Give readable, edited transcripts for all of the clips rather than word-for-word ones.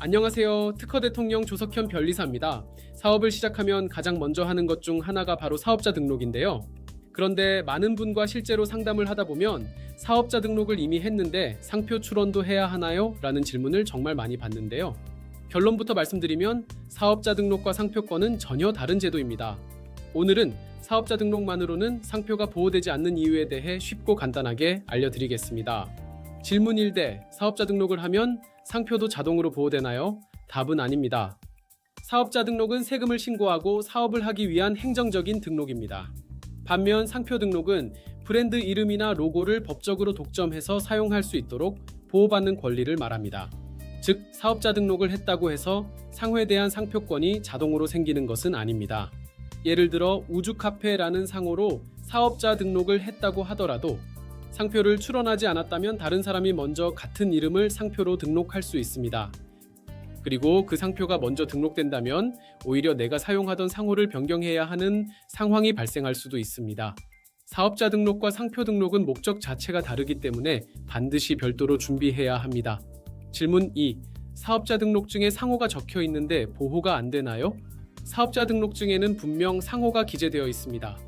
안녕하세요. 특허 대통령 조석현 변리사입니다. 사업을 시작하면 가장 먼저 하는 것 중 하나가 바로 사업자 등록인데요. 그런데 많은 분과 실제로 상담을 하다 보면 사업자 등록을 이미 했는데 상표 출원도 해야 하나요? 라는 질문을 정말 많이 받는데요. 결론부터 말씀드리면 사업자 등록과 상표권은 전혀 다른 제도입니다. 오늘은 사업자 등록만으로는 상표가 보호되지 않는 이유에 대해 쉽고 간단하게 알려드리겠습니다. 질문 1대 사업자 등록을 하면 상표도 자동으로 보호되나요? 답은 아닙니다. 사업자 등록은 세금을 신고하고 사업을 하기 위한 행정적인 등록입니다. 반면 상표 등록은 브랜드 이름이나 로고를 법적으로 독점해서 사용할 수 있도록 보호받는 권리를 말합니다. 즉, 사업자 등록을 했다고 해서 상호에 대한 상표권이 자동으로 생기는 것은 아닙니다. 예를 들어 우주카페라는 상호로 사업자 등록을 했다고 하더라도 상표를 출원하지 않았다면 다른 사람이 먼저 같은 이름을 상표로 등록할 수 있습니다. 그리고 그 상표가 먼저 등록된다면 오히려 내가 사용하던 상호를 변경해야 하는 상황이 발생할 수도 있습니다. 사업자 등록과 상표 등록은 목적 자체가 다르기 때문에 반드시 별도로 준비해야 합니다. 질문 2. 사업자 등록증에 상호가 적혀 있는데 보호가 안 되나요? 사업자 등록증에는 분명 상호가 기재되어 있습니다.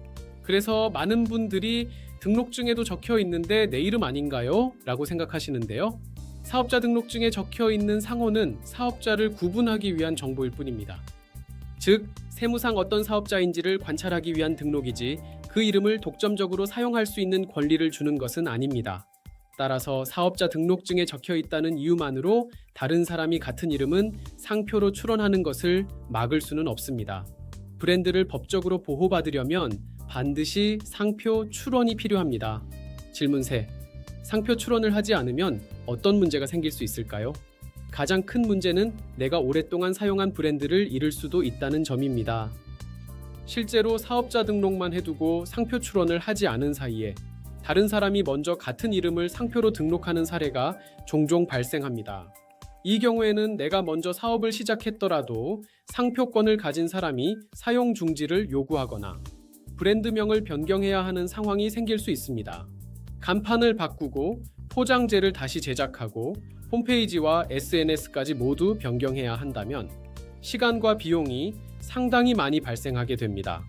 그래서 많은 분들이 등록증에도 적혀 있는데 내 이름 아닌가요? 라고 생각하시는데요. 사업자 등록증에 적혀 있는 상호는 사업자를 구분하기 위한 정보일 뿐입니다. 즉, 세무상 어떤 사업자인지를 관찰하기 위한 등록이지 그 이름을 독점적으로 사용할 수 있는 권리를 주는 것은 아닙니다. 따라서 사업자 등록증에 적혀 있다는 이유만으로 다른 사람이 같은 이름은 상표로 출원하는 것을 막을 수는 없습니다. 브랜드를 법적으로 보호받으려면 반드시 상표 출원이 필요합니다. 질문 3. 상표 출원을 하지 않으면 어떤 문제가 생길 수 있을까요? 가장 큰 문제는 내가 오랫동안 사용한 브랜드를 잃을 수도 있다는 점입니다. 실제로 사업자 등록만 해두고 상표 출원을 하지 않은 사이에 다른 사람이 먼저 같은 이름을 상표로 등록하는 사례가 종종 발생합니다. 이 경우에는 내가 먼저 사업을 시작했더라도 상표권을 가진 사람이 사용 중지를 요구하거나 브랜드명을 변경해야 하는 상황이 생길 수 있습니다. 간판을 바꾸고 포장재를 다시 제작하고 홈페이지와 SNS까지 모두 변경해야 한다면 시간과 비용이 상당히 많이 발생하게 됩니다.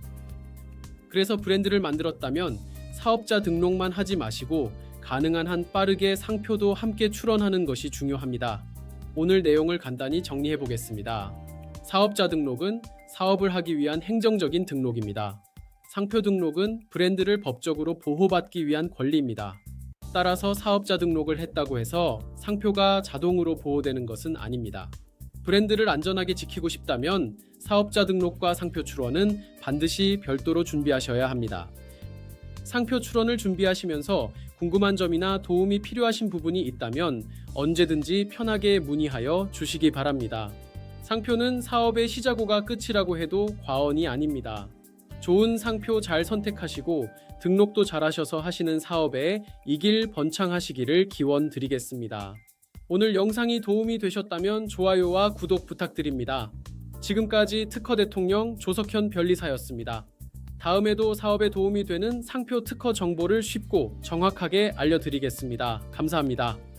그래서 브랜드를 만들었다면 사업자 등록만 하지 마시고 가능한 한 빠르게 상표도 함께 출원하는 것이 중요합니다. 오늘 내용을 간단히 정리해 보겠습니다. 사업자 등록은 사업을 하기 위한 행정적인 등록입니다. 상표 등록은 브랜드를 법적으로 보호받기 위한 권리입니다. 따라서 사업자 등록을 했다고 해서 상표가 자동으로 보호되는 것은 아닙니다. 브랜드를 안전하게 지키고 싶다면 사업자 등록과 상표 출원은 반드시 별도로 준비하셔야 합니다. 상표 출원을 준비하시면서 궁금한 점이나 도움이 필요하신 부분이 있다면 언제든지 편하게 문의하여 주시기 바랍니다. 상표는 사업의 시작고가 끝이라고 해도 과언이 아닙니다. 좋은 상표 잘 선택하시고 등록도 잘하셔서 하시는 사업에 이길 번창하시기를 기원드리겠습니다. 오늘 영상이 도움이 되셨다면 좋아요와 구독 부탁드립니다. 지금까지 특허 대통령 조석현 변리사였습니다. 다음에도 사업에 도움이 되는 상표 특허 정보를 쉽고 정확하게 알려드리겠습니다. 감사합니다.